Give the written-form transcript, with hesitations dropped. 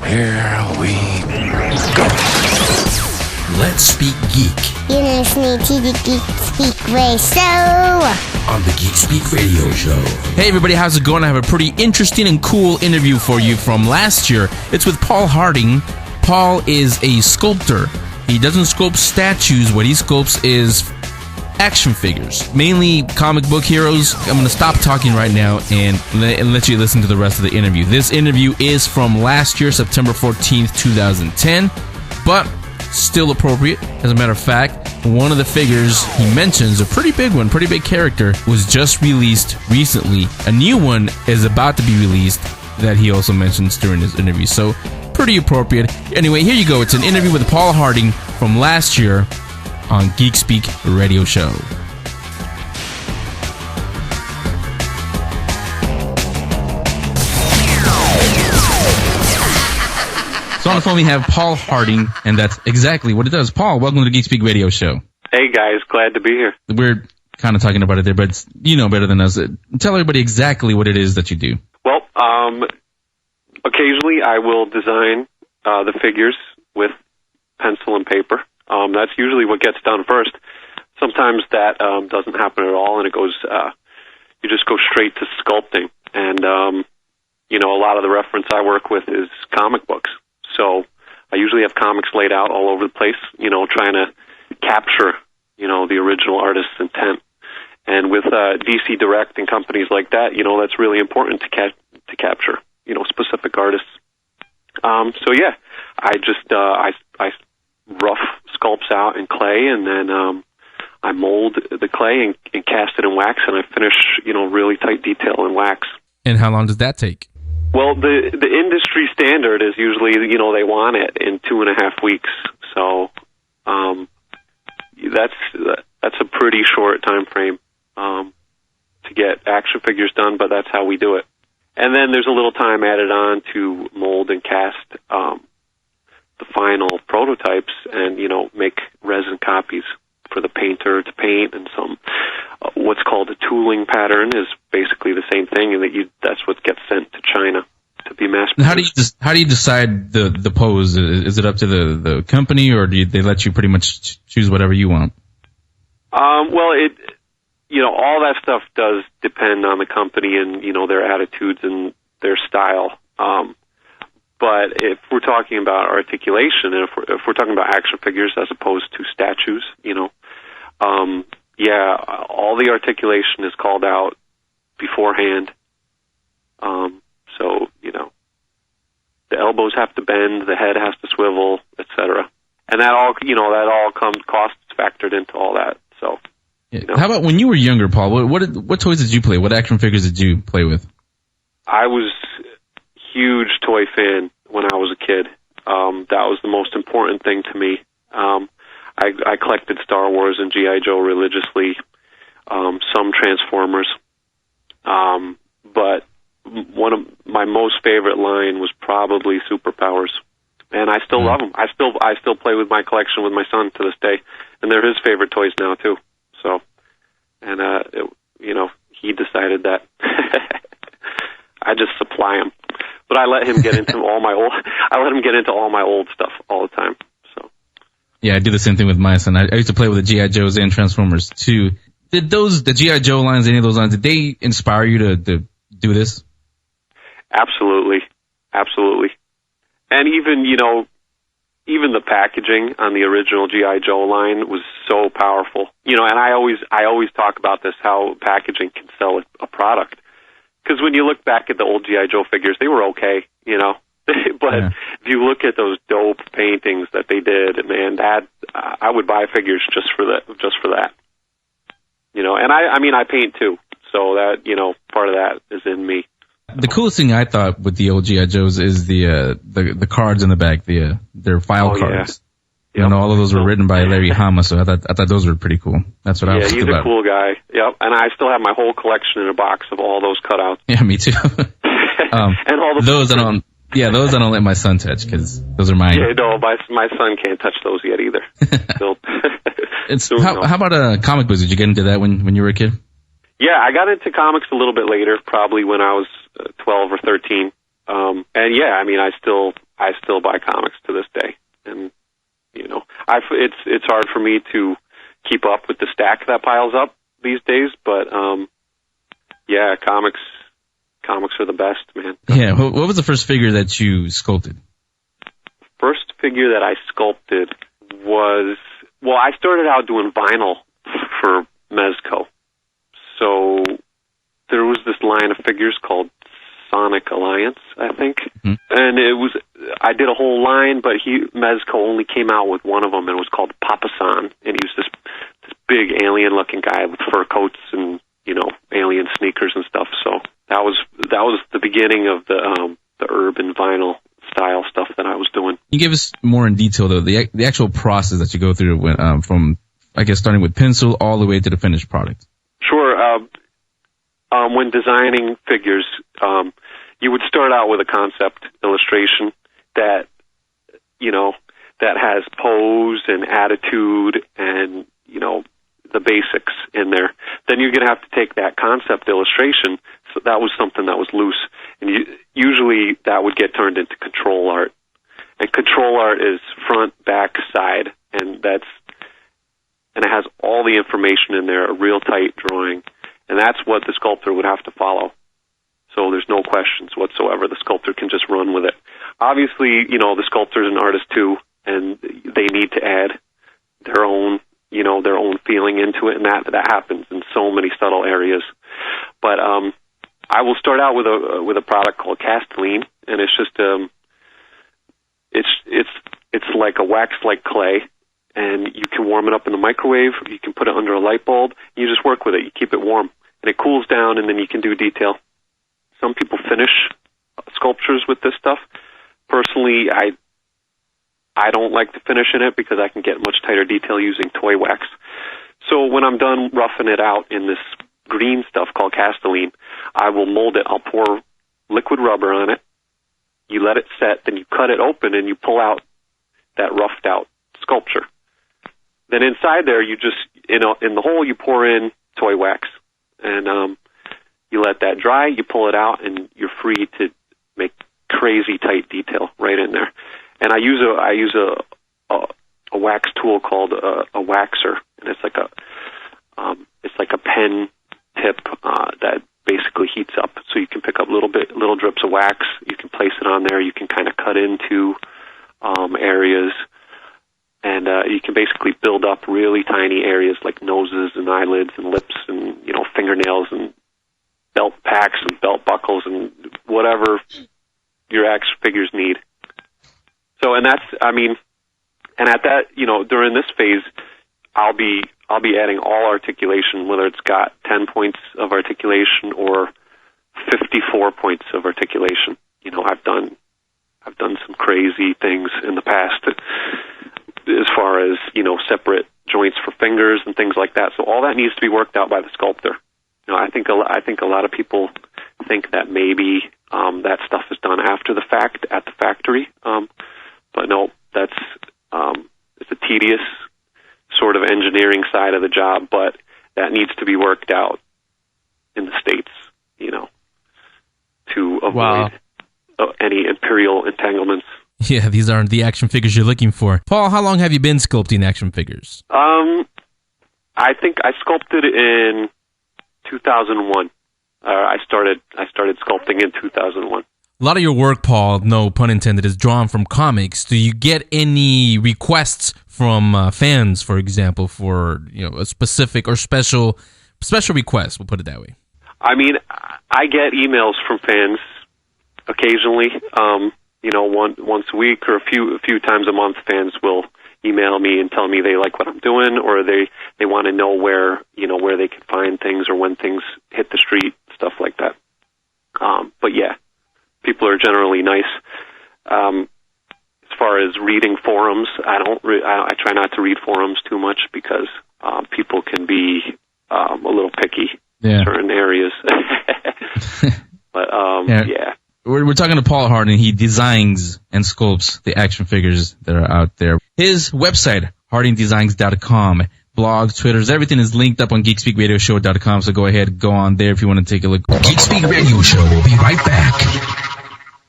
Here we go. Let's Speak Geek. You're listening to the Geek Speak Radio On the Geek Speak Radio Show. Hey everybody, how's it going? I have a pretty interesting and cool interview for you from last year. It's with Paul Harding. Paul is a sculptor. He doesn't sculpt statues. What he sculpts is action figures, mainly comic book heroes. I'm going to stop talking right now and let you listen to the rest of the interview. This interview is from last year, September 14th, 2010, but still appropriate. As a matter of fact, one of the figures he mentions, a pretty big one, pretty big character, was just released recently. A new one is about to be released that he also mentions during his interview, so pretty appropriate. Anyway, here you go. It's an interview with Paul Harding from last year on Geek Speak Radio Show. So on the phone we have Paul Harding, and that's exactly what it does. Paul, welcome to the Geek Speak Radio Show. Hey guys, glad to be here. We're kind of talking about it there, but you know better than us. Tell everybody exactly what it is that you do. Well, occasionally I will design the figures with pencil and paper. That's usually what gets done first. Sometimes that doesn't happen at all, and it goes. You just go straight to sculpting, and a lot of the reference I work with is comic books. So I usually have comics laid out all over the place, trying to capture, the original artist's intent. And with DC Direct and companies like that, that's really important to capture, specific artists. So yeah, I just I rough sculpts out in clay, and then I mold the clay and cast it in wax, and I finish, really tight detail in wax. And how long does that take? Well, the industry standard is usually, they want it in 2.5 weeks. So that's a pretty short time frame to get action figures done, but that's how we do it. And then there's a little time added on to mold and cast the final prototypes and, make resin copies for the painter to paint, and some what's called a tooling pattern is basically the same thing, and that's what gets sent to China to be mass produced. How do you decide the pose? Is it up to the company, or do they let you pretty much choose whatever you want? Well, all that stuff does depend on the company and their attitudes and their style. But if we're talking about articulation, and if we're talking about action figures as opposed to statues, all the articulation is called out beforehand. So the elbows have to bend, the head has to swivel, etc. And that all, costs factored into all that. So. How about when you were younger, Paul? What toys did you play? What action figures did you play with? I was huge toy fan when I was a kid. That was the most important thing to me. I collected Star Wars and G.I. Joe religiously, some Transformers, but one of my most favorite line was probably Superpowers, and I still love them. I still play with my collection with my son to this day, and they're his favorite toys now too. So, and he decided that I just supply him. But I let him get into all my old stuff all the time. So. Yeah, I do the same thing with my son. I used to play with the G.I. Joes and Transformers too. Did the G.I. Joe lines, any of those lines, did they inspire you to do this? Absolutely. And even the packaging on the original G.I. Joe line was so powerful. And I always talk about this, how packaging can sell a product. Because when you look back at the old G.I. Joe figures, they were okay, but if you look at those dope paintings that they did, man, I would buy figures just for that. And I paint too, so that, part of that is in me. The coolest thing I thought with the old G.I. Joes is the cards in the back, their file cards. Yeah. Yep. All of those were written by Larry Hama, so I thought those were pretty cool. That's what I was about. Yeah, he's a cool guy. Yep, and I still have my whole collection in a box of all those cutouts. Yeah, me too. And all those I don't let my son touch, because those are mine. Yeah, no, my son can't touch those yet either. How about comic books? Did you get into that when you were a kid? Yeah, I got into comics a little bit later, probably when I was 12 or 13. And yeah, I I still buy comics to this day, and it's hard for me to keep up with the stack that piles up these days. But yeah, comics are the best, man. Yeah. What was the first figure that you sculpted? First figure that I sculpted was, well, I started out doing vinyl for Mezco. So there was this line of figures called Sonic Alliance, I think. Mm-hmm. And I did a whole line, but Mezco only came out with one of them, and it was called Papa-san. And he was this big alien-looking guy with fur coats and, alien sneakers and stuff. So that was the beginning of the urban vinyl style stuff that I was doing. Can you give us more in detail, though, the actual process that you go through from, I guess, starting with pencil all the way to the finished product? Sure. When designing figures, you would start out with a concept illustration that has pose and attitude and, the basics in there. Then you're going to have to take that concept illustration. So that was something that was loose. And usually that would get turned into control art. And control art is front, back, side. And it has all the information in there, a real tight drawing. And that's what the sculptor would have to follow. So there's no questions whatsoever. The sculptor can just run with it. Obviously, the sculptor's an artist too, and they need to add their own feeling into it, and that happens in so many subtle areas. But I will start out with a product called Castelline, and it's just it's like a wax-like clay, and you can warm it up in the microwave. You can put it under a light bulb. You just work with it. You keep it warm, and it cools down, and then you can do detail. Some people finish sculptures with this stuff. Personally, I don't like to finish in it because I can get much tighter detail using toy wax. So when I'm done roughing it out in this green stuff called Castelline, I will mold it. I'll pour liquid rubber on it. You let it set, then you cut it open and you pull out that roughed out sculpture. Then inside there, you just, in the hole, you pour in toy wax, and you let that dry, you pull it out, and you're free to make crazy tight detail right in there. And I use a wax tool called a waxer, and it's like a pen tip that basically heats up, so you can pick up little drips of wax. You can place it on there. You can kind of cut into areas, and you can basically build up really tiny areas like noses and eyelids and lips and fingernails and belt packs and belt buckles and whatever your action figures need. So, and at that, during this phase, I'll be adding all articulation, whether it's got 10 points of articulation or 54 points of articulation. I've done some crazy things in the past as far as, separate joints for fingers and things like that. So all that needs to be worked out by the sculptor. I think a lot of people think that maybe that stuff is done after the fact at the factory. But no, it's a tedious sort of engineering side of the job, but that needs to be worked out in the States, to avoid any imperial entanglements. Yeah, these aren't the action figures you're looking for. Paul, how long have you been sculpting action figures? I think I sculpted in 2001. I started sculpting in 2001. A lot of your work, Paul, no pun intended, is drawn from comics. Do you get any requests from fans, for example, for a specific or special request? We'll put it that way. I mean, I get emails from fans occasionally. Once a week or a few times a month, fans will email me and tell me they like what I'm doing, or they want to know where they can find things or when things hit the street, stuff like that. But yeah. People are generally nice. As far as reading forums, I try not to read forums too much because people can be a little picky in certain areas. But yeah. We're talking to Paul Harding. He designs and sculpts the action figures that are out there. His website, hardingdesigns.com, blogs, Twitters, everything is linked up on GeekSpeakRadioShow.com, so go ahead, go on there if you want to take a look. Geek Speak Radio Show will be right back.